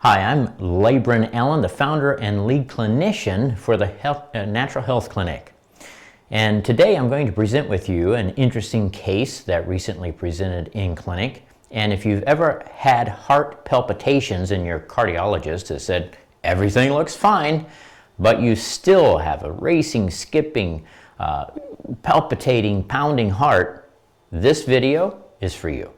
Hi, I'm Labron Allen, the founder and lead clinician for the Natural Health Clinic. And today I'm going to present with you an interesting case that recently presented in clinic. And if you've ever had heart palpitations and your cardiologist has said everything looks fine, but you still have a racing, skipping, palpitating, pounding heart, this video is for you.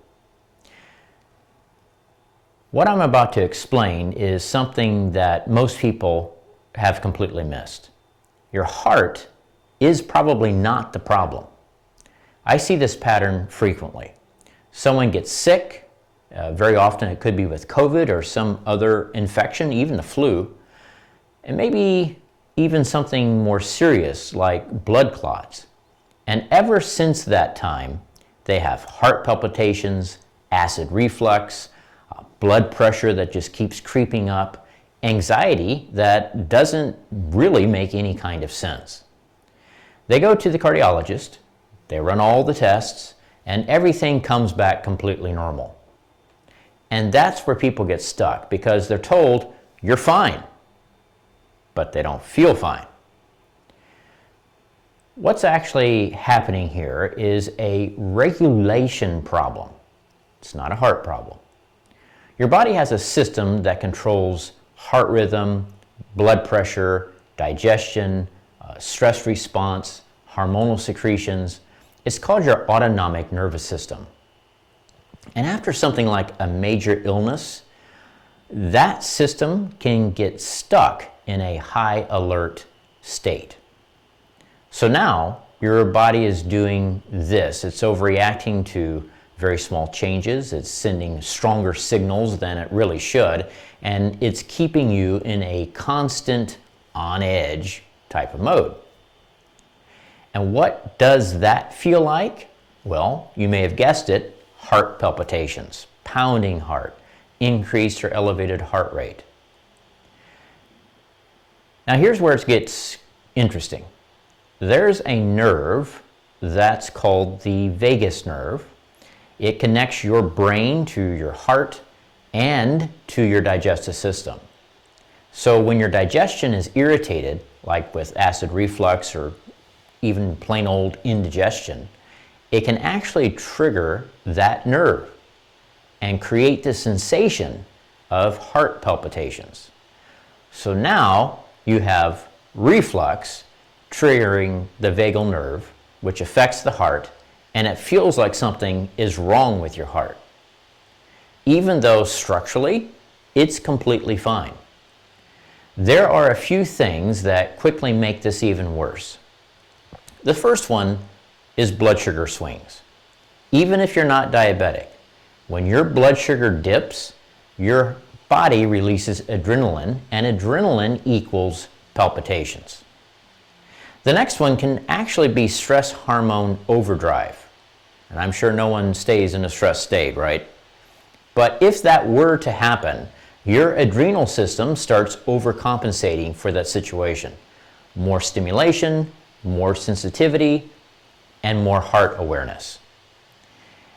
What I'm about to explain is something that most people have completely missed. Your heart is probably not the problem. I see this pattern frequently. Someone gets sick, very often it could be with COVID or some other infection, even the flu, and maybe even something more serious like blood clots. And ever since that time, they have heart palpitations, acid reflux, blood pressure that just keeps creeping up, anxiety that doesn't really make any kind of sense. They go to the cardiologist, they run all the tests, and everything comes back completely normal. And that's where people get stuck because they're told, you're fine, but they don't feel fine. What's actually happening here is a regulation problem. It's not a heart problem. Your body has a system that controls heart rhythm, blood pressure, digestion, stress response, hormonal secretions. It's called your autonomic nervous system. And after something like a major illness, that system can get stuck in a high alert state. So now your body is doing this. It's overreacting to very small changes, it's sending stronger signals than it really should, and it's keeping you in a constant on edge type of mode. And what does that feel like? Well, you may have guessed it, heart palpitations, pounding heart, increased or elevated heart rate. Now here's where it gets interesting. There's a nerve that's called the vagus nerve. It connects your brain to your heart and to your digestive system. So when your digestion is irritated, like with acid reflux or even plain old indigestion, it can actually trigger that nerve and create the sensation of heart palpitations. So now you have reflux triggering the vagal nerve, which affects the heart, and it feels like something is wrong with your heart, even though structurally it's completely fine. There are a few things that quickly make this even worse. The first one is blood sugar swings. Even if you're not diabetic, when your blood sugar dips, your body releases adrenaline, and adrenaline equals palpitations. The next one can actually be stress hormone overdrive. And I'm sure no one stays in a stress state, right? But if that were to happen, your adrenal system starts overcompensating for that situation. More stimulation, more sensitivity, and more heart awareness.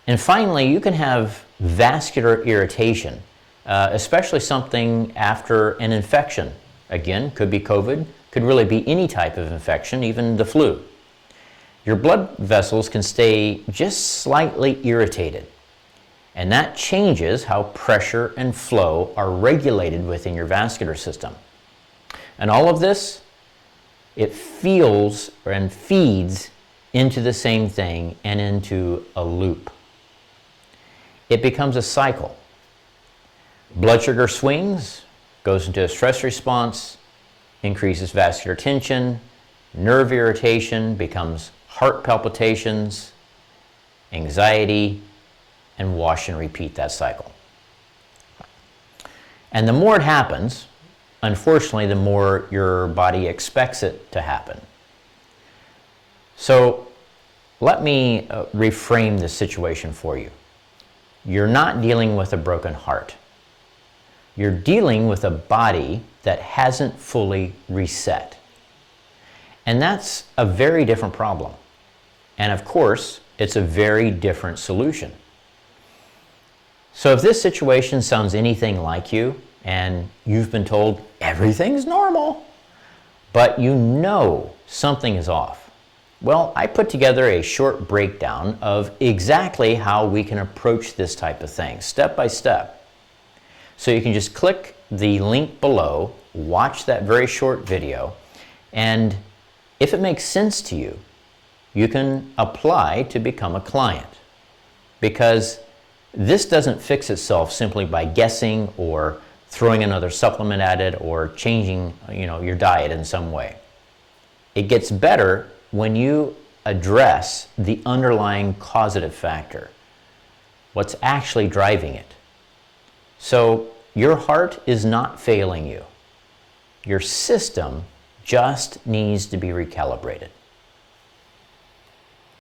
And finally, you can have vascular irritation, especially something after an infection. Again, could be COVID, could really be any type of infection, even the flu. Your blood vessels can stay just slightly irritated, and that changes how pressure and flow are regulated within your vascular system. And all of this, it feels and feeds into the same thing and into a loop. It becomes a cycle. Blood sugar swings, goes into a stress response, increases vascular tension, nerve irritation becomes heart palpitations, anxiety, and wash and repeat that cycle. And the more it happens, unfortunately, the more your body expects it to happen. So let me reframe this situation for you. You're not dealing with a broken heart. You're dealing with a body that hasn't fully reset. And that's a very different problem. And of course, it's a very different solution. So if this situation sounds anything like you, and you've been told everything's normal, but you know something is off. Well, I put together a short breakdown of exactly how we can approach this type of thing, step by step. So you can just click the link below, watch that very short video, and if it makes sense to you, you can apply to become a client. Because this doesn't fix itself simply by guessing or throwing another supplement at it or changing, your diet in some way. It gets better when you address the underlying causative factor, what's actually driving it. So your heart is not failing you. Your system just needs to be recalibrated.